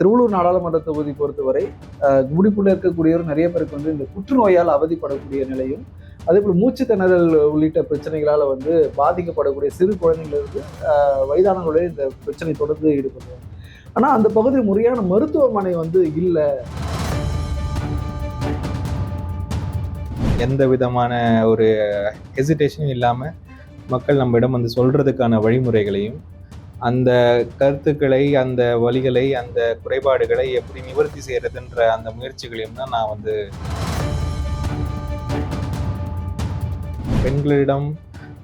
திருவள்ளூர் நாடாளுமன்ற தொகுதி பொறுத்தவரை குடிக்குள்ள இருக்கக்கூடியவர் நிறைய பேருக்கு வந்து இந்த புற்றுநோயால் அவதிப்படக்கூடிய நிலையும், அதே போல் மூச்சு திணறல் உள்ளிட்ட பிரச்சனைகளால் வந்து பாதிக்கப்படக்கூடிய சிறு குழந்தைகளிலிருந்து வயதானவர்களே இந்த பிரச்சனை தொடர்ந்து ஈடுபடுறாங்க. ஆனால் அந்த பகுதி முறையான மருத்துவமனை வந்து இல்லை. எந்த விதமான ஒரு ஹெசிடேஷனும் இல்லாமல் மக்கள் நம்மிடம் வந்து சொல்றதுக்கான வழிமுறைகளையும், அந்த கருத்துக்களை, அந்த வழிகளை, அந்த குறைபாடுகளை எப்படி நிவர்த்தி செய்யறதுன்ற அந்த முயற்சிகளையும் தான் நான் வந்து பெண்களிடம்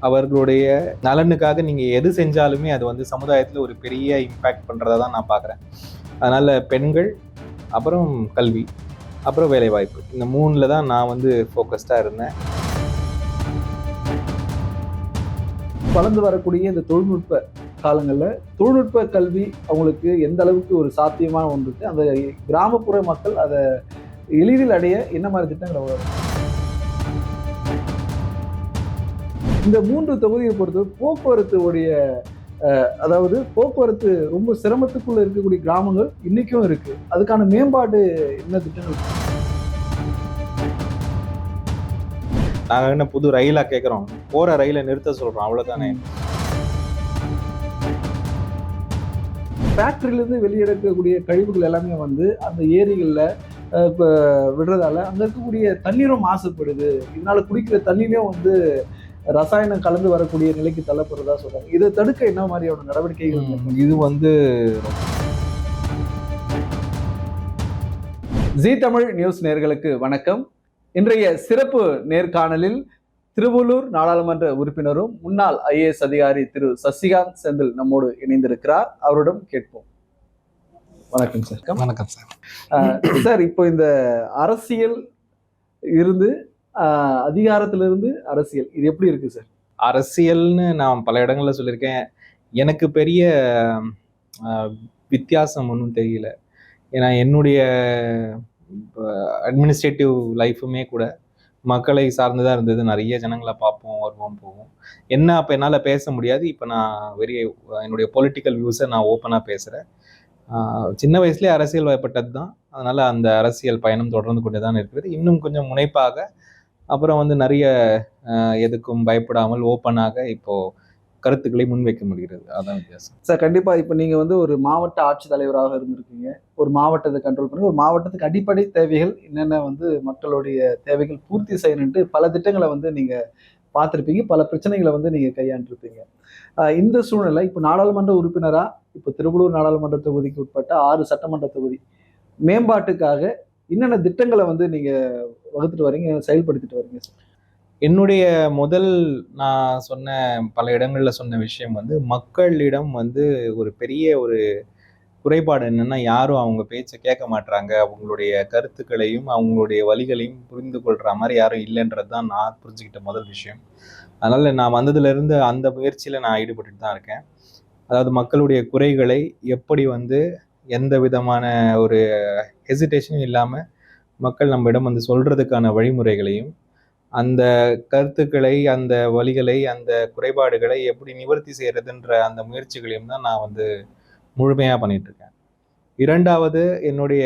அவர்களுடைய நலனுக்காக நீங்கள் எது செஞ்சாலுமே அது வந்து சமுதாயத்தில் ஒரு பெரிய இம்பேக்ட் பண்ணுறதா தான் நான் பார்க்குறேன். அதனால் பெண்கள், அப்புறம் கல்வி, அப்புறம் வேலைவாய்ப்பு, இந்த மூணில் தான் நான் வந்து ஃபோக்கஸ்டாக இருந்தேன். வளர்ந்து வரக்கூடிய இந்த தொழில்நுட்ப காலங்களில் தொழில்நுட்ப கல்வி அவங்களுக்கு எந்த அளவுக்கு ஒரு சாத்தியமான ஒன்று இருக்குது, அந்த கிராமப்புற மக்கள் அதை எளிதில் அடைய என்ன மாதிரி திட்டங்களை வரும்? இந்த 3 தொகுதியை பொறுத்து போக்குவரத்து உடைய அதாவது போக்குவரத்து ரொம்ப சிரமத்துக்குள்ள இருக்கக்கூடிய கிராமங்கள் இன்னைக்கும் இருக்கு. அதுக்கான மேம்பாடு என்ன திட்டங்கள்? நாங்கள் என்ன புது ரயிலாக கேட்குறோம், போகிற ரயிலை நிறுத்த சொல்கிறோம், அவ்வளோதானே. ஃபேக்டரியிலேருந்து வெளியெடுக்கக்கூடிய கழிவுகள் எல்லாமே வந்து அந்த ஏரிகளில் விடுறதால அங்கே இருக்கக்கூடிய தண்ணீரும் மாசுபடுது. இதனால குடிக்கிற தண்ணீரையும் வந்து ரசாயனம் கலந்து வரக்கூடிய நிலைக்கு தள்ளப்படுறதா சொல்றாங்க. இதை தடுக்க என்ன மாதிரியான நடவடிக்கைகள்? இது வந்து ஜீ தமிழ் நியூஸ் நேயர்களுக்கு வணக்கம். இன்றைய சிறப்பு நேர்காணலில் திருவள்ளூர் நாடாளுமன்ற உறுப்பினரும் முன்னாள் IAS அதிகாரி திரு சசிகாந்த் செந்தில் நம்மோடு இணைந்திருக்கிறார். அவரிடம் கேட்போம். வணக்கம் சார். வணக்கம் சார். சார், இப்போ இந்த அரசியல் இருந்து அதிகாரத்திலிருந்து அரசியல், இது எப்படி இருக்கு சார்? அரசியல்னு நான் பல இடங்கள்ல சொல்லியிருக்கேன். எனக்கு பெரிய வித்தியாசம் ஒன்றும் தெரியல. ஏன்னா என்னுடைய அட்மினிஸ்ட்ரேட்டிவ் லைஃபுமே கூட மக்களை சார்ந்துதான் இருந்தது. நிறைய ஜனங்களை பார்ப்போம், வருவோம், போவோம். என்ன அப்போ என்னால் பேச முடியாது. இப்போ நான் என்னுடைய பொலிட்டிக்கல் வியூஸை நான் ஓப்பனாக பேசுகிறேன். சின்ன வயசுலேயே அரசியல் வயப்பட்டது தான். அதனால் அந்த அரசியல் பயணம் தொடர்ந்து கொண்டு தான் இருக்கிறது. இன்னும் கொஞ்சம் முனைப்பாக, அப்புறம் வந்து நிறைய எதுக்கும் பயப்படாமல் ஓப்பனாக இப்போது கருத்துக்களை முன்வைக்க முடிகிறது. அதான் வித்தியாசம் சார். கண்டிப்பாக இப்போ நீங்கள் வந்து ஒரு மாவட்ட ஆட்சித்தலைவராக இருந்திருக்கீங்க. ஒரு மாவட்டத்தை கண்ட்ரோல் பண்ணி ஒரு மாவட்டத்துக்கு அடிப்படை தேவைகள் என்னென்ன வந்து மக்களுடைய தேவைகள் பூர்த்தி செய்யணுன்ட்டு பல திட்டங்களை வந்து நீங்கள் பார்த்துருப்பீங்க. பல பிரச்சனைகளை வந்து நீங்கள் கையாண்டிருப்பீங்க. இந்த சூழ்நிலை இப்போ நாடாளுமன்ற உறுப்பினராக இப்போ திருவள்ளூர் நாடாளுமன்ற தொகுதிக்கு உட்பட்ட 6 சட்டமன்ற தொகுதி மேம்பாட்டுக்காக என்னென்ன திட்டங்களை வந்து நீங்கள் வகுத்துட்டு வரீங்க, செயல்படுத்திட்டு வரீங்க சார்? என்னுடைய முதல் நான் சொன்ன பல இடங்களில் சொன்ன விஷயம் வந்து மக்களிடம் வந்து ஒரு பெரிய ஒரு குறைபாடு என்னென்னா, யாரும் அவங்க பேச்சை கேட்க மாட்டாங்க. அவங்களுடைய கருத்துக்களையும் அவங்களுடைய வழிகளையும் புரிந்து கொள்கிற மாதிரி யாரும் இல்லைன்றது தான் நான் புரிஞ்சுக்கிட்ட முதல் விஷயம். அதனால் நான் வந்ததுலேருந்து அந்த முயற்சியில் நான் ஈடுபட்டு தான் இருக்கேன். அதாவது மக்களுடைய குறைகளை எப்படி வந்து எந்த விதமான ஒரு ஹெசிடேஷனும் இல்லாமல் மக்கள் நம்மிடம் வந்து சொல்கிறதுக்கான வழிமுறைகளையும், அந்த கருத்துக்களை, அந்த வழிகளை, அந்த குறைபாடுகளை எப்படி நிவர்த்தி செய்யறதுன்ற அந்த முயற்சிகளையும் தான் நான் வந்து முழுமையாக பண்ணிகிட்ருக்கேன். இரண்டாவது, என்னுடைய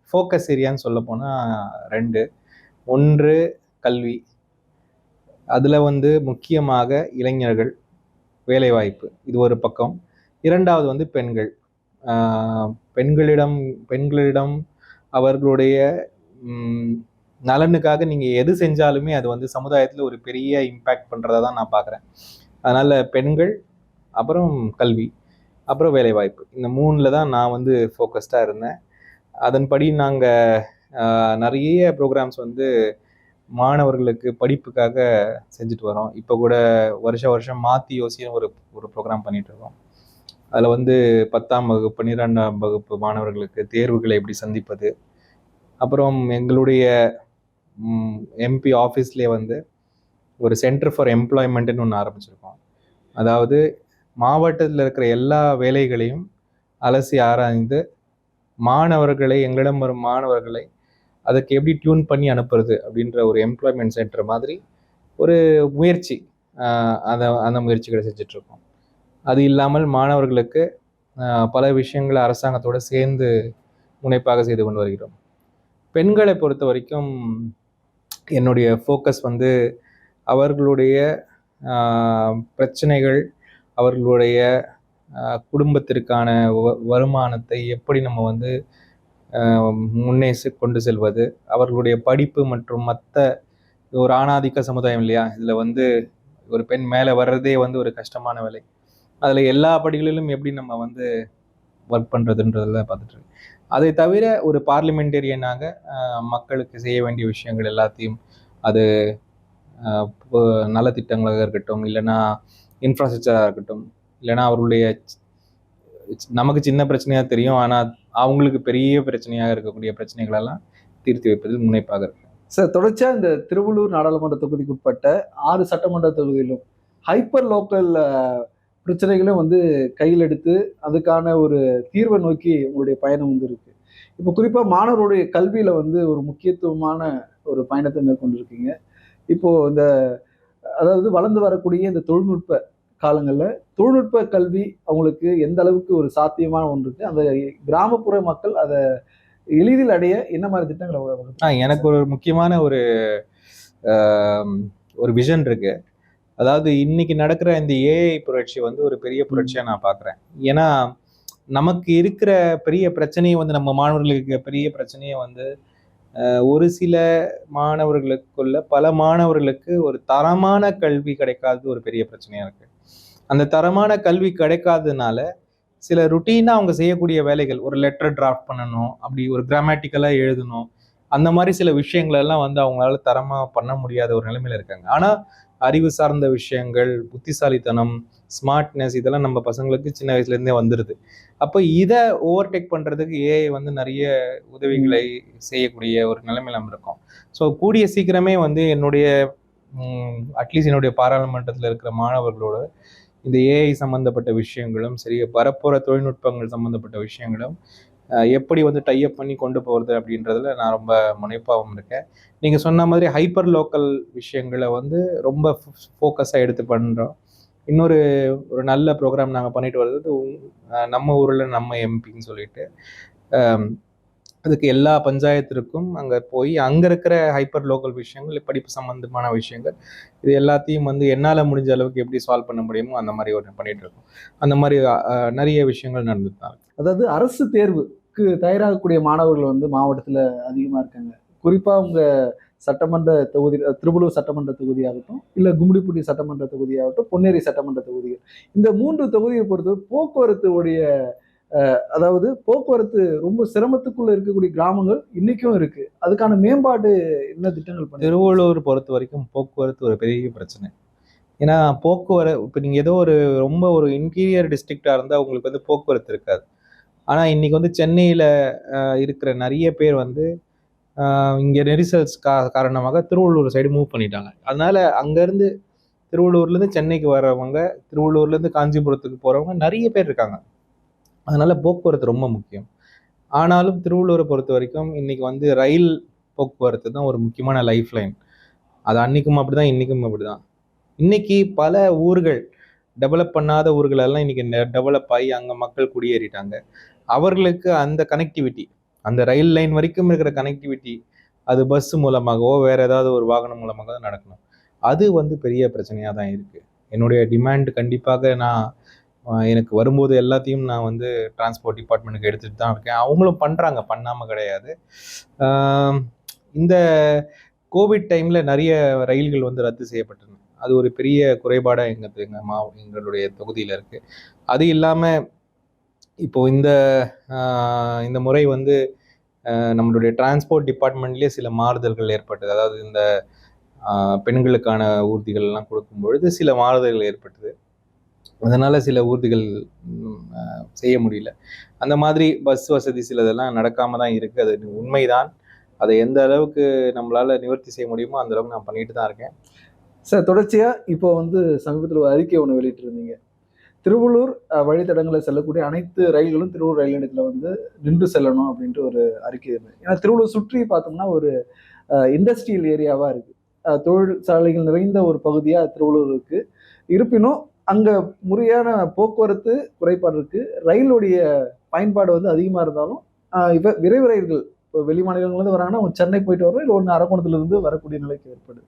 ஃபோக்கஸ் ஏரியான்னு சொல்ல போனால் 2. ஒன்று கல்வி. அதில் வந்து முக்கியமாக இளைஞர்கள், வேலைவாய்ப்பு, இது ஒரு பக்கம். இரண்டாவது வந்து பெண்கள். பெண்களிடம் அவர்களுடைய நலனுக்காக நீங்கள் எது செஞ்சாலுமே அது வந்து சமுதாயத்தில் ஒரு பெரிய இம்பேக்ட் பண்ணுறதா தான் நான் பார்க்குறேன். அதனால் பெண்கள், அப்புறம் கல்வி, அப்புறம் வேலைவாய்ப்பு, இந்த 3ல் தான் நான் வந்து ஃபோக்கஸ்டாக இருந்தேன். அதன்படி நாங்கள் நிறைய ப்ரோக்ராம்ஸ் வந்து மாணவர்களுக்கு படிப்புக்காக செஞ்சுட்டு வரோம். இப்போ கூட வருஷம் மாற்றி யோசின்னு ஒரு ப்ரோக்ராம் பண்ணிகிட்ருக்கோம். அதில் வந்து 10ஆம் வகுப்பு 12ஆம் வகுப்பு மாணவர்களுக்கு தேர்வுகளை எப்படி சந்திப்பது, அப்புறம் எங்களுடைய MP ஆஃபீஸ்லேயே வந்து ஒரு சென்டர் ஃபார் எம்ப்ளாய்மெண்ட்டுன்னு ஒன்று ஆரம்பிச்சிருக்கோம். அதாவது மாவட்டத்தில் இருக்கிற எல்லா வேலைகளையும் அலசி ஆராய்ந்து எங்களிடம் வரும் மாணவர்களை அதுக்கு எப்படி டியூன் பண்ணி அனுப்புறது அப்படின்ற ஒரு எம்ப்ளாய்மெண்ட் சென்டர் மாதிரி ஒரு முயற்சி, அந்த முயற்சிகளை செஞ்சிட்ருக்கோம். அது இல்லாமல் மாணவர்களுக்கு பல விஷயங்களை அரசாங்கத்தோடு சேர்ந்து முனைப்பாக செய்து கொண்டு வருகிறோம். பெண்களை பொறுத்த வரைக்கும் என்னுடைய ஃபோக்கஸ் வந்து அவர்களுடைய பிரச்சனைகள், அவர்களுடைய குடும்பத்திற்கான வருமானத்தை எப்படி நம்ம வந்து முன்னே கொண்டு செல்வது, அவர்களுடைய படிப்பு மற்றும் மற்ற ஒரு ஆணாதிக்க சமுதாயம் இல்லையா, இதில் வந்து ஒரு பெண் மேலே வர்றதே வந்து ஒரு கஷ்டமான வேலை. அதில் எல்லா படிகளிலும் எப்படி நம்ம வந்து ஒர்க் பண்ணுறதுன்றதில் பார்த்துட்டு இருக்கேன். அதை தவிர ஒரு பார்லிமெண்டேரியனாக மக்களுக்கு செய்ய வேண்டிய விஷயங்கள் எல்லாத்தையும், அது நலத்திட்டங்களாக இருக்கட்டும், இல்லைன்னா இன்ஃப்ராஸ்ட்ரக்சராக இருக்கட்டும், இல்லைன்னா அவர்களுடைய நமக்கு சின்ன பிரச்சனையாக தெரியும், ஆனால் அவங்களுக்கு பெரிய பிரச்சனையாக இருக்கக்கூடிய பிரச்சனைகளெல்லாம் தீர்த்து வைப்பதில் முனைப்பாக இருக்கு. சார், தொடர்ச்சியா இந்த திருவள்ளூர் நாடாளுமன்ற தொகுதிக்கு உட்பட்ட 6 சட்டமன்ற தொகுதியிலும் ஹைப்பர் லோக்கல் பிரச்சனைகளும் வந்து கையில் எடுத்து அதுக்கான ஒரு தீர்வை நோக்கி உங்களுடைய பயணம் வந்து இருக்கு. இப்போ குறிப்பா மாணவருடைய கல்வியில வந்து ஒரு முக்கியத்துவமான ஒரு பயணத்தை மேற்கொண்டிருக்கீங்க. இப்போ இந்த அதாவது வளர்ந்து வரக்கூடிய இந்த தொழில்நுட்ப காலங்கள்ல தொழில்நுட்ப கல்வி அவங்களுக்கு எந்த அளவுக்கு ஒரு சாத்தியமான ஒன்று இருக்கு, அந்த கிராமப்புற மக்கள் அதை எளிதில் அடைய என்ன மாதிரி திட்டங்களை எனக்கு ஒரு முக்கியமான ஒரு விஷன் இருக்கு. அதாவது இன்னைக்கு நடக்கிற இந்த ஏஐ புரட்சி வந்து ஒரு பெரிய புரட்சியா நான் பாக்குறேன். ஏன்னா நமக்கு இருக்கிற பெரிய பிரச்சனையை வந்து நம்ம மாணவர்களுக்கு பெரிய பிரச்சனையை வந்து ஒரு சில மாணவர்களுக்குள்ள பல மாணவர்களுக்கு ஒரு தரமான கல்வி கிடைக்காதது ஒரு பெரிய பிரச்சனையா இருக்கு. அந்த தரமான கல்வி கிடைக்காததுனால சில ருட்டீனாக அவங்க செய்யக்கூடிய வேலைகள், ஒரு லெட்டர் டிராஃப்ட் பண்ணணும், அப்படி ஒரு கிராமட்டிக்கலாக எழுதணும், அந்த மாதிரி சில விஷயங்கள் எல்லாம் வந்து அவங்களால தரமாக பண்ண முடியாத ஒரு நிலைமையில இருக்காங்க. ஆனால் அறிவு சார்ந்த விஷயங்கள், புத்திசாலித்தனம், ஸ்மார்ட்னஸ் இதெல்லாம் நம்ம பசங்களுக்கு சின்ன வயசுலேருந்தே வந்துடுது. அப்போ இதை ஓவர்டேக் பண்ணுறதுக்கு ஏஐ வந்து நிறைய உதவிகளை செய்யக்கூடிய ஒரு நிலைமையில நம்ம இருக்கோம். ஸோ கூடிய சீக்கிரமே வந்து என்னுடைய அட்லீஸ்ட் என்னுடைய பாராளுமன்றத்தில் இருக்கிற மாணவர்களோட இந்த ஏஐ சம்மந்தப்பட்ட விஷயங்களும் சரி, வரப்போகிற தொழில்நுட்பங்கள் சம்மந்தப்பட்ட விஷயங்களும் எப்படி வந்து டைப் பண்ணி கொண்டு போகிறது அப்படின்றதுல நான் ரொம்ப முனைப்பாகவும் இருக்கேன். நீங்கள் சொன்ன மாதிரி ஹைப்பர் லோக்கல் விஷயங்களை வந்து ரொம்ப ஃபோக்கஸாக எடுத்து பண்ணுறோம். இன்னொரு ஒரு நல்ல ப்ரோக்ராம் நாங்கள் பண்ணிட்டு வர்றது நம்ம ஊரில் நம்ம எம்பின்னு சொல்லிட்டு, அதுக்கு எல்லா பஞ்சாயத்திற்கும் அங்கே போய் அங்கே இருக்கிற ஹைப்பர் லோக்கல் விஷயங்கள், படிப்பு சம்மந்தமான விஷயங்கள், இது எல்லாத்தையும் வந்து என்னால் முடிஞ்ச அளவுக்கு எப்படி சால்வ் பண்ண முடியுமோ அந்த மாதிரி ஒரு பண்ணிட்டு இருக்கோம். அந்த மாதிரி நிறைய விஷயங்கள் நடந்துட்டு தான். அதாவது அரசு தேர்வுக்கு தயாராகக்கூடிய மாணவர்கள் வந்து மாவட்டத்தில் அதிகமாக இருக்காங்க. குறிப்பாக உங்க சட்டமன்ற தொகுதி, திருவள்ளூர் சட்டமன்ற தொகுதியாகட்டும், இல்லை கும்மிடிப்பூண்டி சட்டமன்ற தொகுதியாகட்டும், பொன்னேரி சட்டமன்ற தொகுதிகள், இந்த 3 தொகுதியை பொறுத்தவரை போக்குவரத்துடைய அதாவது போக்குவரத்து ரொம்ப சிரமத்துக்குள்ள இருக்கக்கூடிய கிராமங்கள் இன்னைக்கும் இருக்கு. அதுக்கான மேம்பாடு என்ன திட்டங்கள் பண்ணி? திருவள்ளூர் பொறுத்த வரைக்கும் போக்குவரத்து ஒரு பெரிய பிரச்சனை. ஏன்னா இப்போ நீங்க ஏதோ ரொம்ப ஒரு இன்டீரியர் டிஸ்ட்ரிக்டா இருந்தா உங்களுக்கு வந்து போக்குவரத்து இருக்காது. ஆனா இன்னைக்கு வந்து சென்னையில இருக்கிற நிறைய பேர் வந்து இங்க நெரிசல்ஸ் காரணமாக திருவள்ளூர் சைடு மூவ் பண்ணிட்டாங்க. அதனால அங்கிருந்து திருவள்ளூர்ல இருந்து சென்னைக்கு வர்றவங்க, திருவள்ளூர்ல இருந்து காஞ்சிபுரத்துக்கு போறவங்க நிறைய பேர் இருக்காங்க. அதனால போக்குவரத்து ரொம்ப முக்கியம். ஆனாலும் திருவள்ளூரை பொறுத்த வரைக்கும் இன்னைக்கு வந்து ரயில் போக்குவரத்து தான் ஒரு முக்கியமான லைஃப் லைன். அது அன்னைக்கும் அப்படிதான், இன்னைக்கும் அப்படிதான். இன்னைக்கு பல ஊர்கள், டெவலப் பண்ணாத ஊர்கள் எல்லாம் இன்னைக்கு டெவலப் ஆகி அங்க மக்கள் குடியேறிட்டாங்க. அவர்களுக்கு அந்த கனெக்டிவிட்டி, அந்த ரயில் லைன் வரைக்கும் இருக்கிற கனெக்டிவிட்டி, அது பஸ் மூலமாகவோ வேற ஏதாவது ஒரு வாகனம் மூலமாக தான் நடக்கணும். அது வந்து பெரிய பிரச்சனையா தான் இருக்கு. என்னுடைய டிமாண்ட் கண்டிப்பாக நான் எனக்கு வரும்போது எல்லாத்தையும் நான் வந்து டிரான்ஸ்போர்ட் டிபார்ட்மெண்ட்டுக்கு எடுத்துட்டு தான் இருக்கேன். அவங்களும் பண்றாங்க, பண்ணாம கிடையாது. இந்த கோவிட் டைம்ல நிறைய ரயில்கள் வந்து ரத்து செய்யப்பட்டன. அது ஒரு பெரிய குறைபாடா எங்களுடைய தொகுதியில இருக்கு. அது இல்லாம இப்போ இந்த முறை வந்து நம்மளுடைய டிரான்ஸ்போர்ட் டிபார்ட்மெண்ட்லேயே சில மாறுதல்கள் ஏற்பட்டது. அதாவது இந்த பெண்களுக்கான ஊர்திகள் எல்லாம் கொடுக்கும் பொழுது சில மாறுதல்கள் ஏற்பட்டது. அதனால சில ஊர்திகள் செய்ய முடியல. அந்த மாதிரி பஸ் வசதி சிலதெல்லாம் நடக்காம தான் இருக்கு. அது உண்மைதான். அதை எந்த அளவுக்கு நம்மளால நிவர்த்தி செய்ய முடியுமோ அந்த அளவுக்கு நான் பண்ணிட்டு தான் இருக்கேன். சார், தொடர்ச்சியா இப்போ வந்து சமீபத்தில் ஒரு அறிக்கை ஒன்று வெளியிட்டு இருந்தீங்க. திருவள்ளூர் வழித்தடங்களை செல்லக்கூடிய அனைத்து ரயில்களும் திருவள்ளூர் ரயில் நிலையத்தில் வந்து நின்று செல்லணும் அப்படின்ட்டு ஒரு அறிக்கை இருந்தது. ஏன்னா திருவள்ளூர் சுற்றி பார்த்தோம்னா ஒரு இண்டஸ்ட்ரியல் ஏரியாவா இருக்கு. தொழிற்சாலைகள் நிறைந்த ஒரு பகுதியா திருவள்ளூர் இருக்கு. இருப்பினும் அங்க முறையான போக்குவரத்து குறைபாடு இருக்கு. ரயிலுடைய பயன்பாடு வந்து அதிகமா இருந்தாலும் இப்ப விரைவு ரயில்கள் இப்போ வெளி மாநிலங்கள்லேருந்து வராங்கன்னா அவங்க சென்னை போயிட்டு வரோம், இல்லை ஒன்று அரக்கோணத்துல இருந்து வரக்கூடிய நிலைக்கு ஏற்படுது.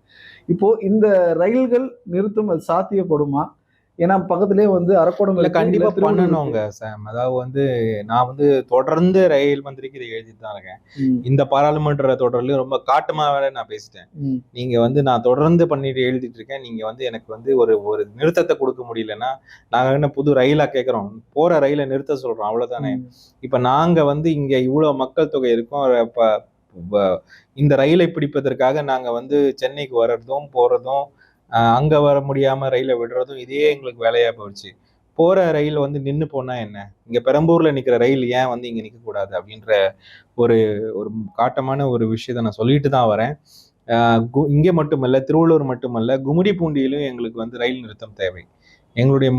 இப்போ இந்த ரயில்கள் நிறுத்தம் அது சாத்தியப்படுமா? ஏன்னா பக்கத்திலேயே வந்து அரக்கோணம் இல்ல இருக்கு, இல்ல கண்டிப்பா திருவள்ளூர் இருக்கு. பண்ணணுங்க சாம். அதாவது வந்து நான் வந்து தொடர்ந்து ரயில் மந்திரிக்கு இதை எழுதிட்டு தான் இருக்கேன். ம், இந்த பாராளுமன்ற தொடர்லயும் ரொம்ப காட்டமா வேற நான் பேசிட்டேன். ம், நீங்க வந்து நான் தொடர்ந்து பண்ணிட்டு எழுதிட்டு இருக்கேன். நீங்க வந்து எனக்கு வந்து ஒரு ஒரு நிறுத்தத்தை கொடுக்க முடியலன்னா, நாங்க என்ன புது ரயிலா கேட்கிறோம்? போற ரயிலை நிறுத்த சொல்றோம், அவ்வளவுதானே. ம், இப்ப நாங்க வந்து இங்க இவ்வளவு மக்கள் தொகை இருக்கோம். இந்த ரயிலை பிடிப்பதற்காக நாங்க வந்து சென்னைக்கு வர்றதும் போறதும், அங்க வர முடியாம ரயிலை விடுறதும் இதே எங்களுக்கு வேலையா போயிடுச்சு. போற ரயில் வந்து நின்னு போனா என்ன? இங்க பெரம்பூர்ல நிக்கிற ரயில் ஏன் வந்து இங்க நிக்க கூடாது? அப்படின்ற ஒரு ஒரு காட்டமான ஒரு விஷயத்த நான் சொல்லிட்டு தான் வரேன். இங்கே மட்டுமல்ல, திருவள்ளூர் மட்டுமல்ல, கும்மிடிப்பூண்டியிலும் எங்களுக்கு வந்து ரயில் நிறுத்தம் தேவை. எங்களுடைய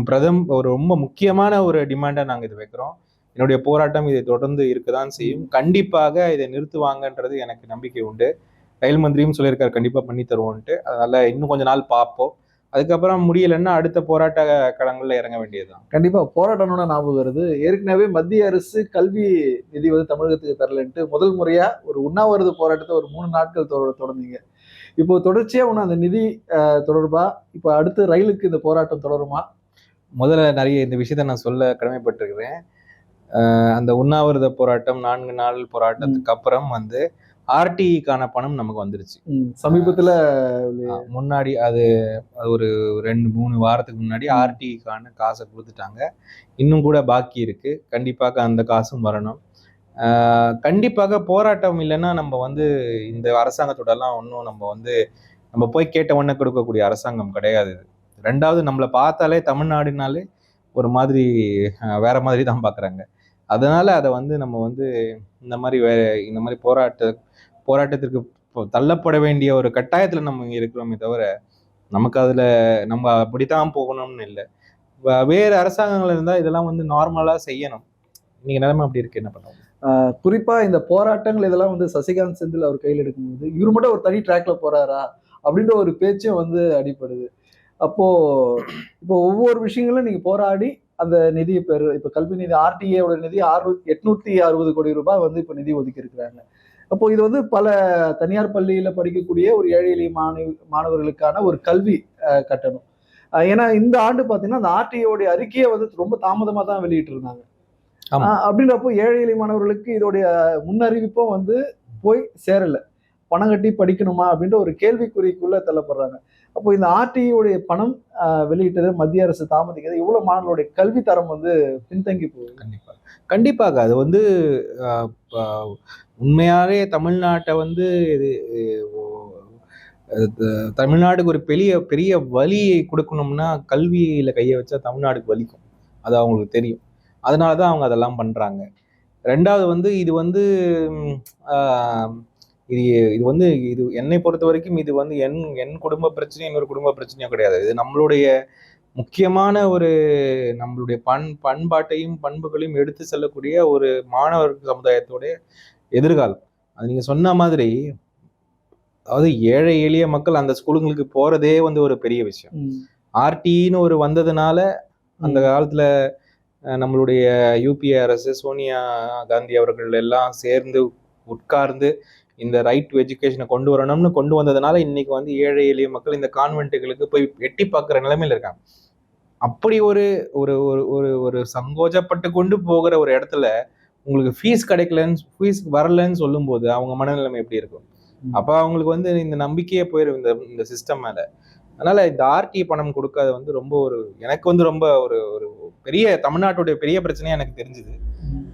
ஒரு ரொம்ப முக்கியமான ஒரு டிமாண்டா நாங்க இது வைக்கிறோம். என்னுடைய போராட்டம் இதை தொடர்ந்து இருக்கதான் செய்யும். ம். கண்டிப்பாக இதை நிறுத்துவாங்கன்றது எனக்கு நம்பிக்கை உண்டு. ரயில் மந்திரியும் சொல்லியிருக்காரு கண்டிப்பா பண்ணி தருவோன்ட்டு. அதனால இன்னும் கொஞ்ச நாள் பார்ப்போம். அதுக்கப்புறம் முடியலன்னா அடுத்த போராட்ட களங்கள்ல இறங்க வேண்டியதுதான். கண்டிப்பா போராட்டம்னு ஞாபகம் வருது. ஏற்கனவே மத்திய அரசு கல்வி நிதி வந்து தமிழகத்துக்கு தரலன்ட்டு முதல் முறையா ஒரு உண்ணாவிரத போராட்டத்தை ஒரு 3 நாட்கள் தொடர்ந்தீங்க. இப்போ தொடர்ச்சியா இன்னும் அந்த நிதி தொடர்பா இப்ப அடுத்து ரயிலுக்கு இந்த போராட்டம் தொடருமா? முதல்ல நிறைய இந்த விஷயத்த நான் சொல்ல கடமைப்பட்டிருக்கிறேன். அந்த உண்ணாவிரத போராட்டம் 4 நாள் ம், போராட்டத்துக்கு அப்புறம் வந்து ஆர்டிஇக்கான பணம் நமக்கு வந்துருச்சு. சமீபத்துல முன்னாடி அது அது ஒரு 2, 3 வாரத்துக்கு முன்னாடி ம், ஆர்டிஇக்கான காசை குடுத்துட்டாங்க. இன்னும் கூட பாக்கி இருக்கு. கண்டிப்பாக அந்த காசும் வரணும். கண்டிப்பாக போராட்டம் இல்லைன்னா நம்ம வந்து இந்த அரசாங்கத்தோடலாம் ஒண்ணும் நம்ம வந்து நம்ம போய் கேட்ட உடனே கொடுக்கக்கூடிய அரசாங்கம் கிடையாது இது. 2வது நம்மள பார்த்தாலே தமிழ்நாடுனாலே ஒரு மாதிரி வேற மாதிரி தான் பார்க்குறாங்க. அதனால அத வந்து நம்ம வந்து இந்த மாரி போராட்டத்திற்கு தள்ளப்பட வேண்டிய ஒரு கட்டாயத்துல நம்ம இங்க இருக்கிறோமே தவிர, நமக்கு அதுல நம்ம அப்படித்தான் போகணும்னு இல்ல. வேறு அரசாங்கங்கள் இருந்தா இதெல்லாம் வந்து நார்மலா செய்யணும். இன்னைக்கு நிலைமை அப்படி இருக்கு, என்ன பண்ணுவோம்? குறிப்பா இந்த போராட்டங்கள் இதெல்லாம் வந்து சசிகாந்த் செந்தில் அவர் கையில் எடுக்கும்போது, இவரு மட்டும் ஒரு தனி ட்ராக்ல போறாரா? அப்படின்ற ஒரு பேச்சும் வந்து அடிபடுது. அப்போ இப்போ ஒவ்வொரு விஷயங்களும் நீங்க போராடி அந்த நிதிய இப்ப கல்வி நிதி ஆர்டிஏ ஓட நிதி 860 கோடி ரூபாய் வந்து இப்ப நிதி ஒதுக்கி இருக்கிறாங்க. அப்போ இது வந்து பல தனியார் பள்ளியில படிக்கக்கூடிய ஒரு ஏழை எளிய மாணவர்களுக்கான ஒரு கல்வி கட்டணம். ஏன்னா இந்த ஆண்டு பார்த்தீங்கன்னா, அந்த ஆர்டிஏ உடைய அறிக்கைய வந்து ரொம்ப தாமதமா தான் வெளியிட்டிருந்தாங்க. ஆமா. அப்படின்றப்போ ஏழை எளிய மாணவர்களுக்கு இதோடைய முன்னறிவிப்பும் வந்து போய் சேரல. பணம் கட்டி படிக்கணுமா? அப்படின்ற ஒரு கேள்விக்குறிக்குள்ள தள்ளப்படுறாங்க. அப்போ இந்த ஆர்டிஇ உடைய பணம் வெளியிட்டது மத்திய அரசு தாமதிக்கிறது, எவ்வளவு மாணவர்களுடைய கல்வி தரம் வந்து பின்தங்கி போகுது. கண்டிப்பா. கண்டிப்பாக. அது வந்து அ ப உண்மையாவே தமிழ்நாட்ட வந்து இது ஒ தமிழ்நாடுக்கு ஒரு பெரிய பெரிய வலியை குடுக்கணும்னா, கல்வியில கைய வச்சா தமிழ்நாடுக்கு வலிக்கும். அது அவங்களுக்கு தெரியும். அதனால தான் அவங்க அதெல்லாம் பண்றாங்க. 2வது வந்து இது வந்து ம் ஆ இது இது வந்து இது என்னை பொறுத்தவரைக்கும் இது வந்து என் குடும்ப பிரச்சனையும், இன்னொரு குடும்ப பிரச்சனையும் கிடையாது. இது நம்மளுடைய முக்கியமான ஒரு நம்மளுடைய பண்பாட்டையும், பண்புகளையும் எடுத்து செல்லக்கூடிய ஒரு மாணவர் சமுதாயத்தோடைய எதிர்காலம். அது நீங்க சொன்ன மாதிரி, அதாவது ஏழை எளிய மக்கள் அந்த ஸ்கூலுங்களுக்கு போறதே வந்து ஒரு பெரிய விஷயம். ம். ஆர்டின்னு ஒரு வந்ததுனால, அந்த ம். காலத்துல நம்மளுடைய யுபிஏ அரசு, சோனியா காந்தி அவர்கள் எல்லாம் சேர்ந்து உட்கார்ந்து இந்த ரைட் டு எஜுகேஷனை கொண்டு வரணும்னு கொண்டு வந்ததுனால, இன்னைக்கு வந்து ஏழை எளிய மக்கள் இந்த கான்வென்ட்டுகளுக்கு போய் எட்டி பார்க்குற நிலைமையில இருக்காங்க. அப்படி ஒரு ஒரு ஒரு ஒரு ஒரு சங்கோஜப்பட்டு கொண்டு போகிற ஒரு இடத்துல உங்களுக்கு ஃபீஸ் வரலன்னு சொல்லும்போது அவங்க மனநிலைமை எப்படி இருக்கும்? ம். அப்ப அவங்களுக்கு வந்து இந்த நம்பிக்கையே போயிடும் இந்த இந்த சிஸ்டம் மேல. அதனால இந்த ஆர்டி பணம் கொடுக்காத வந்து ரொம்ப ஒரு எனக்கு வந்து ரொம்ப ஒரு ஒரு பெரிய தமிழ்நாட்டுடைய பெரிய பிரச்சனையா எனக்கு தெரிஞ்சுது. ம்.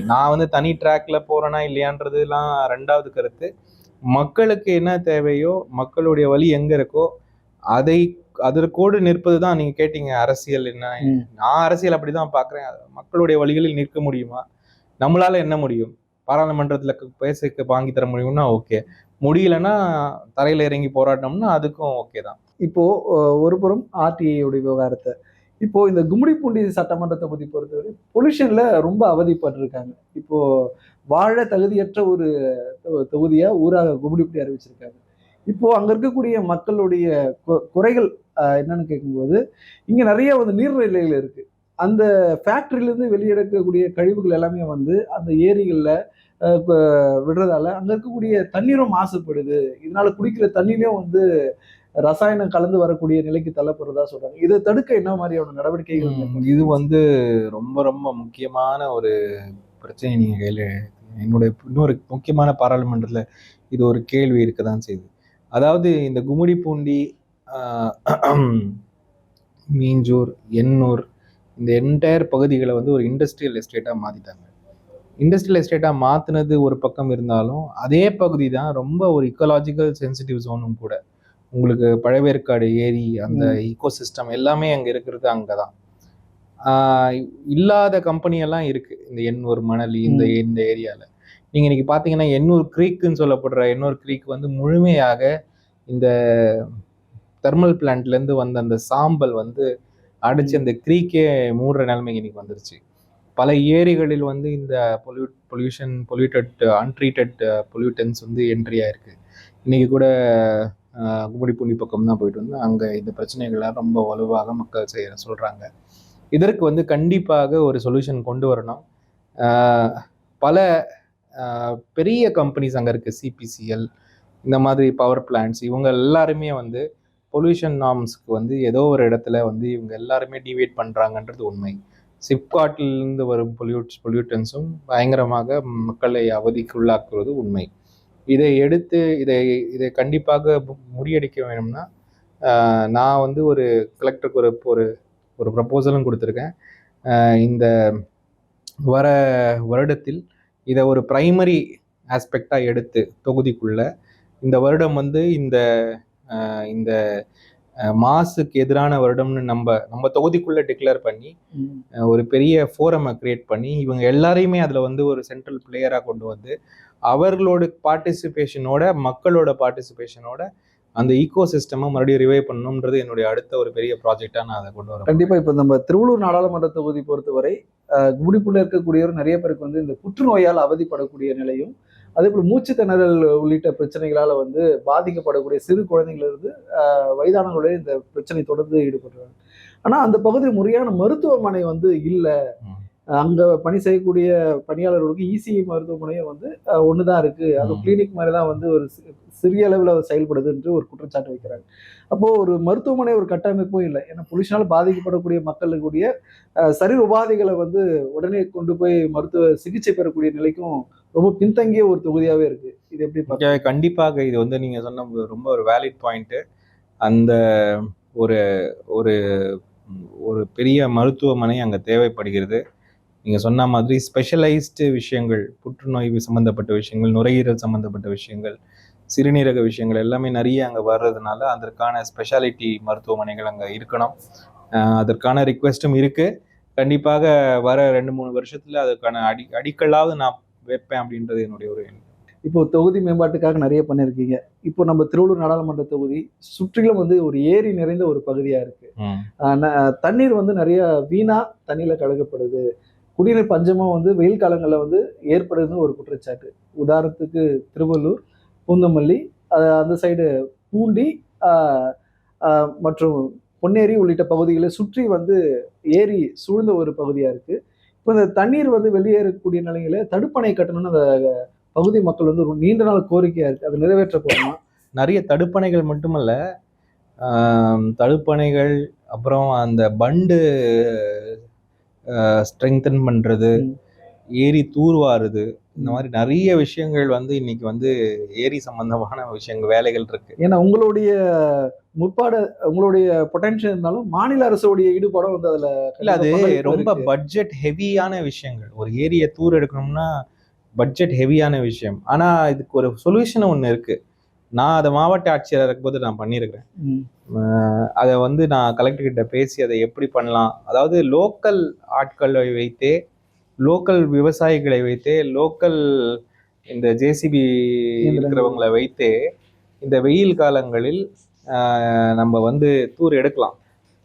நான் வந்து தனி ட்ராக்ல போறேனா இல்லையான்றதுலாம் 2வது கருத்து. மக்களுக்கு என்ன தேவையோ, மக்களுடைய வழி எங்க இருக்கோ, அதை அதற்கோடு நிற்பது தான். நீங்க கேட்டீங்க அரசியல் என்ன? ம். நான் அரசியல் அப்படிதான் பார்க்குறேன். மக்களுடைய வழிகளில் நிற்க முடியுமா? நம்மளால என்ன முடியும்? பாராளுமன்றத்துல பேச வாங்கி தர முடியும்னா ஓகே. முடியலன்னா தரையில இறங்கி போராட்டம்னா அதுக்கும் ஓகே தான். இப்போ ஒருபுறம் ஆர்டிஐ உடைய விவகாரத்த, இப்போ இந்த கும்மிடிப்பூண்டி சட்டமன்றத்த பத்தி பொறுத்தவரை பொல்யூஷன்ல ரொம்ப அவதிப்பட்டுருக்காங்க. இப்போ வாழ தகுதியற்ற ஒரு தொகுதியா ஊராக கும்மிடிப்பூண்டி அறிவிச்சிருக்காங்க. இப்போ அங்க இருக்கக்கூடிய மக்களுடைய குறைகள் என்னன்னு கேட்கும்போது, இங்க நெறைய வந்து நீர்நிலைகள் இருக்கு. அந்த ஃபேக்டரியிலேருந்து வெளியெடுக்கக்கூடிய கழிவுகள் எல்லாமே வந்து அந்த ஏரிகளில் விடுறதால அங்கே இருக்கக்கூடிய தண்ணீரும் மாசுபடுது. இதனால குடிக்கிற தண்ணியிலையும் வந்து ரசாயனம் கலந்து வரக்கூடிய நிலைக்கு தள்ளப்படுறதா சொல்றாங்க. இதை தடுக்க என்ன மாதிரியான நடவடிக்கைகள் இது வந்து ரொம்ப ரொம்ப முக்கியமான ஒரு பிரச்சனை நீங்க கையில என்னுடைய இன்னொரு முக்கியமான பாராளுமன்றத்துல இது ஒரு கேள்வி இருக்கதான் செய்யுது. அதாவது இந்த கும்மிடிப்பூண்டி, மீஞ்சூர், எண்ணூர் இந்த என்டையர் பகுதிகளை வந்து ஒரு இண்டஸ்ட்ரியல் எஸ்டேட்டா மாத்திட்டாங்க. இண்டஸ்ட்ரியல் எஸ்டேட்டா மாத்தினது ஒரு பக்கம் இருந்தாலும் அதே பகுதி தான் ரொம்ப ஒரு இக்கலாஜிக்கல் சென்சிட்டிவ் ஜோனும் கூட. உங்களுக்கு பழவேற்காடு ஏரி அந்த ஈகோசிஸ்டம் எல்லாமே அங்க இருக்கிறது அங்கதான். இல்லாத கம்பெனி எல்லாம் இருக்கு இந்த எண்ணூர் மணலி இந்த இந்த ஏரியால. நீங்க இன்னைக்கு பாத்தீங்கன்னா எண்ணூர் கிரீக்குன்னு சொல்லப்படுற எண்ணூர் கிரீக் வந்து முழுமையாக இந்த தெர்மல் பிளான்ட்ல இருந்து வந்த அந்த சாம்பல் வந்து அடிச்சு அந்த கிரீக்கே மூடுற நிலைமைக்கு இன்னைக்கு வந்துருச்சு. பல ஏரிகளில் வந்து இந்த பொல்யூட்டட் அன்ட்ரீட்டட் பொல்யூட்டன்ஸ் வந்து என்ட்ரி ஆயிருக்கு. இன்னைக்கு கூட கும்மிடிப்பூண்டி பக்கம் தான் போயிட்டு வந்து அங்கே இந்த பிரச்சனைகள்லாம் ரொம்ப வலுவாக மக்கள் சொல்றாங்க. இதற்கு வந்து கண்டிப்பாக ஒரு சொல்யூஷன் கொண்டு வரணும். பல பெரிய கம்பெனிஸ் அங்கே இருக்கு, சிபிசிஎல் இந்த மாதிரி பவர் பிளான்ட்ஸ், இவங்க எல்லாருமே வந்து பொல்யூஷன் நார்ம்ஸ்க்கு வந்து ஏதோ ஒரு இடத்துல வந்து இவங்க எல்லாருமே டிவேட் பண்றாங்கன்றது உண்மை. சிப்காட்டிலிருந்து வரும் பொல்யூட்டன்ஸும் பயங்கரமாக மக்களை அவதிக்குள்ளாக்குவது உண்மை. இதை எடுத்து இதை கண்டிப்பாக முறியடிக்க வேணும்னா நான் வந்து ஒரு கலெக்டருக்கு ஒரு ப்ரப்போசலும் கொடுத்துருக்கேன். இந்த வர வருடத்தில் இதை ஒரு பிரைமரி ஆஸ்பெக்டாக எடுத்து தொகுதிக்குள்ள இந்த வருடம் வந்து இந்த இந்த மாசுக்கு எதிரான வருடம்னு நம்ம தொகுதிக்குள்ள டிக்ளேர் பண்ணி ஒரு பெரிய ஃபோரமை கிரியேட் பண்ணி இவங்க எல்லாரையுமே அதில் வந்து ஒரு சென்ட்ரல் பிளேயராக கொண்டு வந்து அவர்களோட பார்ட்டிசிபேஷனோட மக்களோட பார்ட்டிசிபேஷனோட அந்த ஈகோ சிஸ்டமை மறுபடியும் ரிவைவ் பண்ணணும்ன்றது என்னுடைய அடுத்த ஒரு பெரிய ப்ராஜெக்டா நான் அதை கொண்டு வரேன். கண்டிப்பா. இப்போ நம்ம திருவள்ளூர் நாடாளுமன்ற தொகுதி பொறுத்தவரை கும்மிடிப்பூண்டில் இருக்கக்கூடியவர் நிறைய பேருக்கு வந்து இந்த புற்றுநோயால் அவதிப்படக்கூடிய நிலையும், அதே போல மூச்சு திணறல் உள்ளிட்ட பிரச்சனைகளால வந்து பாதிக்கப்படக்கூடிய சிறு குழந்தைகளிலிருந்து வயதானவர்களே இந்த பிரச்சனை தொடர்ந்து ஈடுபடுறாங்க. ஆனா அந்த பகுதி முறையான மருத்துவமனை வந்து இல்லை. அங்க பணி செய்யக்கூடிய பணியாளர்களுக்கு இசிஐ மருத்துவமனையும் வந்து ஒண்ணுதான் இருக்கு. அது கிளினிக் மாதிரி தான் வந்து ஒரு சிறிய அளவில் செயல்படுது என்று ஒரு குற்றச்சாட்டு வைக்கிறாங்க. அப்போ ஒரு மருத்துவமனை ஒரு கட்டமைப்பும் இல்லை. ஏன்னா பொல்யூஷனால் பாதிக்கப்படக்கூடிய மக்களுடைய சரீர உபாதைகளை வந்து உடனே கொண்டு போய் மருத்துவ சிகிச்சை பெறக்கூடிய நிலைக்கும் ரொம்ப பின்தங்கிய ஒரு தொகுதியாவே இருக்கு. இது எப்படி? கண்டிப்பாக இது வந்து நீங்க சொன்ன ரொம்ப ஒரு வேலிட் பாயிண்ட். அந்த ஒரு ஒரு ஒரு பெரிய மருத்துவமனை அங்க தேவைப்படுகிறது. நீங்க சொன்ன மாதிரி ஸ்பெஷலைஸ்டு விஷயங்கள், புற்றுநோய் சம்பந்தப்பட்ட விஷயங்கள், நுரையீரல் சம்பந்தப்பட்ட விஷயங்கள், சிறுநீரக விஷயங்கள் எல்லாமே நிறைய அங்கே வர்றதுனால அதற்கான ஸ்பெஷாலிட்டி மருத்துவமனைகள் அங்கே இருக்கணும். அதற்கான ரிக்வெஸ்டும் இருக்கு. கண்டிப்பாக வர 2-3 வருஷத்துல அதுக்கான அடிக்கல்லாவது நான் வைப்பேன் அப்படின்றது என்னுடைய ஒரு எண்ணம். இப்போ தொகுதி மேம்பாட்டுக்காக நிறைய பண்ணிருக்கீங்க. இப்போ நம்ம திருவள்ளூர் நாடாளுமன்ற தொகுதி சுற்றிலும் வந்து ஒரு ஏரி நிறைந்த ஒரு பகுதியா இருக்கு. தண்ணீர் வந்து நிறைய வீணா தண்ணியில கலக்கப்படுது. குடிநீர் பஞ்சமும் வந்து வெயில் காலங்களில் வந்து ஏற்படுதுன்னு ஒரு குற்றச்சாட்டு. உதாரணத்துக்கு திருவள்ளூர், பூந்தமல்லி, அந்த சைடு பூண்டி மற்றும் பொன்னேரி உள்ளிட்ட பகுதிகளை சுற்றி வந்து ஏரி சூழ்ந்த ஒரு பகுதியா இருக்கு. இப்போ இந்த தண்ணீர் வந்து வெளியேறக்கூடிய நிலையில தடுப்பணை கட்டணும்னு அந்த பகுதி மக்கள் வந்து ஒரு நீண்ட நாள் கோரிக்கையா இருக்கு. அது நிறைவேற்றப்படணுமா? நிறைய தடுப்பணைகள் மட்டுமல்ல, தடுப்பணைகள் அப்புறம் அந்த பண்டு ஸ்ட்ரெங்தன் பண்றது, ஏரி தூர்வாருது, இந்த மாதிரி நிறைய விஷயங்கள் வந்து இன்னைக்கு வந்து ஏரி சம்பந்தமான விஷயங்கள் வேலைகள் இருக்கு. ஏன்னா உங்களுடைய உங்களுடைய பொட்டன்ஷியல் இருந்தாலும் மாநில அரசுடைய ஈடுபாடும் வந்து அதுல இல்ல. அது ரொம்ப பட்ஜெட் ஹெவியான விஷயங்கள். ஒரு ஏரியை தூர் எடுக்கணும்னா பட்ஜெட் ஹெவியான விஷயம். ஆனா இதுக்கு ஒரு சொல்யூஷன் ஒண்ணு இருக்கு. நான் அதை மாவட்ட ஆட்சியராக இருக்கும்போது நான் பண்ணியிருக்கிறேன். அதை வந்து நான் கலெக்டர் கிட்ட பேசி அதை எப்படி பண்ணலாம், அதாவது லோக்கல் ஆட்களை வைத்தே, லோக்கல் விவசாயிகளை வைத்தே, லோக்கல் இந்த ஜேசிபி இருக்கிறவங்களை வைத்தே இந்த வெயில் காலங்களில் நம்ம வந்து தூர் எடுக்கலாம்.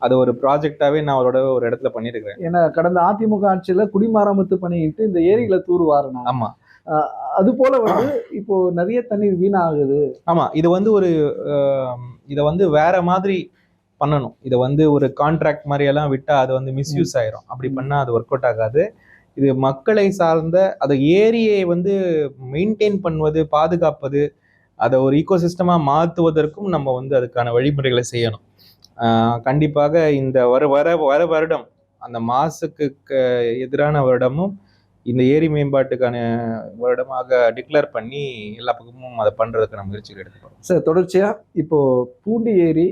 அது ஒரு ப்ராஜெக்டாவே நான் அவரோட ஒரு இடத்துல பண்ணியிருக்கிறேன். ஏன்னா கடந்த அதிமுக ஆட்சியில குடிமராமத்து பண்ணிட்டு இந்த ஏரிகளை தூர் வாரணும். ஆமா, அது போல வந்து இப்போ நிறைய தண்ணீர் வீணாகுது. ஆமா, இது வந்து ஒரு இதை வந்து வேற மாதிரி பண்ணணும். இதை வந்து ஒரு கான்ட்ராக்ட் மாதிரியெல்லாம் விட்டா அது வந்து மிஸ்யூஸ் ஆயிரும். அப்படி பண்ணா அது ஒர்க் அவுட் ஆகாது. இது மக்களை சார்ந்த அந்த ஏரியை வந்து மெயின்டைன் பண்ணுவது, பாதுகாப்பது, அதை ஒரு ஈகோசிஸ்டமா மாற்றுவதற்கும் நம்ம வந்து அதுக்கான வழிமுறைகளை செய்யணும். கண்டிப்பாக இந்த வர வர வர வருடம் அந்த மாசுக்கு எதிரான வருடமும் இந்த ஏரி மேம்பாட்டுக்கான வருடமாக டிக்ளேர் பண்ணி எல்லா பக்கமும் அதை பண்றதுக்கு நம்ம முயற்சிகள் எடுத்துக்கிறோம். சார், தொடர்ச்சியா இப்போ பூண்டி ஏரி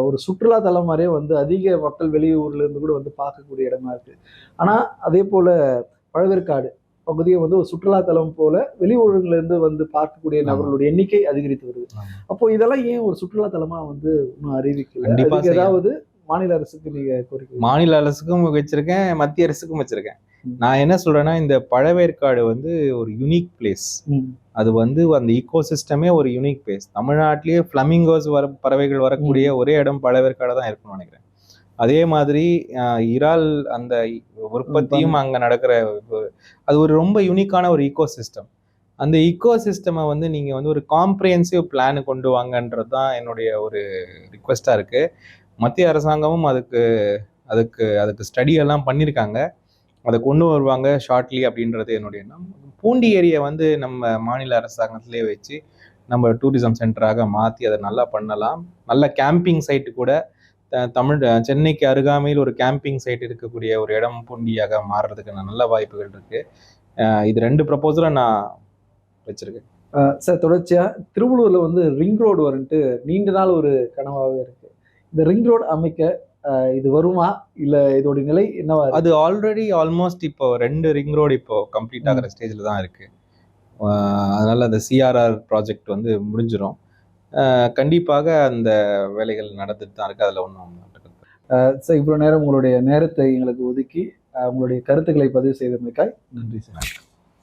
ஒரு சுற்றுலா தலம் மாதிரியே வந்து அதிக மக்கள் வெளியூர்ல இருந்து கூட வந்து பார்க்கக்கூடிய இடமா இருக்கு. ஆனா அதே போல பழவேற்காடு பகுதியை வந்து ஒரு சுற்றுலா தலம் போல வெளியூர்கள்ல இருந்து வந்து பார்க்கக்கூடிய நபர்களுடைய எண்ணிக்கை அதிகரித்து வருது. அப்போ இதெல்லாம் ஏன் ஒரு சுற்றுலா தலமா வந்து இன்னும் அறிவிக்கல? கண்டிப்பா அதுக்கு ஏதாவது மாநில அரசுக்கு நீங்க கோரிக்கை? மாநில அரசுக்கும் வச்சிருக்கேன், மத்திய அரசுக்கும் வச்சிருக்கேன். நான் என்ன சொல்றேன்னா, இந்த பழவேற்காடு வந்து ஒரு யூனிக் பிளேஸ். அது வந்து அந்த ஈகோசிஸ்டமே ஒரு யூனிக் பிளேஸ். தமிழ்நாட்டிலேயே ஃபிளமிங்கோஸ் பறவைகள் வரக்கூடிய ஒரே இடம் பழவேற்காடு தான் இருக்கும்னு நினைக்கிறேன். அதே மாதிரி இறால் அந்த உற்பத்தியும் அங்க நடக்கிற, அது ஒரு ரொம்ப யூனிக்கான ஒரு ஈகோசிஸ்டம். அந்த ஈகோசிஸ்டமை வந்து நீங்க வந்து ஒரு காம்ப்ரிஹென்சிவ் பிளான் கொண்டு வாங்கன்றது தான் என்னுடைய ஒரு ரிக்வெஸ்டா இருக்கு. மத்திய அரசாங்கமும் அதுக்கு அதுக்கு அதுக்கு ஸ்டடி எல்லாம் பண்ணியிருக்காங்க. அதை கொண்டு வருவாங்க ஷார்ட்லி அப்படின்றது என்னுடைய எண்ணம். பூண்டி ஏரியை வந்து நம்ம மாநில அரசாங்கத்திலே வச்சு நம்ம டூரிசம் சென்டராக மாற்றி அதை நல்லா பண்ணலாம். நல்ல கேம்பிங் சைட்டு கூட சென்னைக்கு அருகாமையில் ஒரு கேம்பிங் சைட் இருக்கக்கூடிய ஒரு இடம் பூண்டியாக மாறுறதுக்கு நல்ல வாய்ப்புகள் இருக்கு. இது 2 ப்ரப்போசலும் நான் வச்சிருக்கேன். சார், தொடர்ச்சியா திருவள்ளூர்ல வந்து ரிங் ரோடு வந்துட்டு நீண்ட நாள் ஒரு கனவாகவே இருக்கு. இந்த ரிங் ரோடு அமைக்க இது வருமா, இல்ல இதோட நிலை என்னவா? அது ஆல்ரெடி ஆல்மோஸ்ட் இப்போ 2 ரிங் ரோடு இப்போ கம்ப்ளீட் ஆகிற ஸ்டேஜில் தான் இருக்கு. அதனால அந்த சிஆர்ஆர் ப்ராஜெக்ட் வந்து முடிஞ்சிடும். கண்டிப்பாக அந்த வேலைகள் நடந்துட்டு தான் இருக்கு. அதில் ஒன்றும் சார், இவ்வளோ நேரம் உங்களுடைய நேரத்தை எங்களுக்கு ஒதுக்கி உங்களுடைய கருத்துக்களை பதிவு செய்தமைக்காய் நன்றி சார்.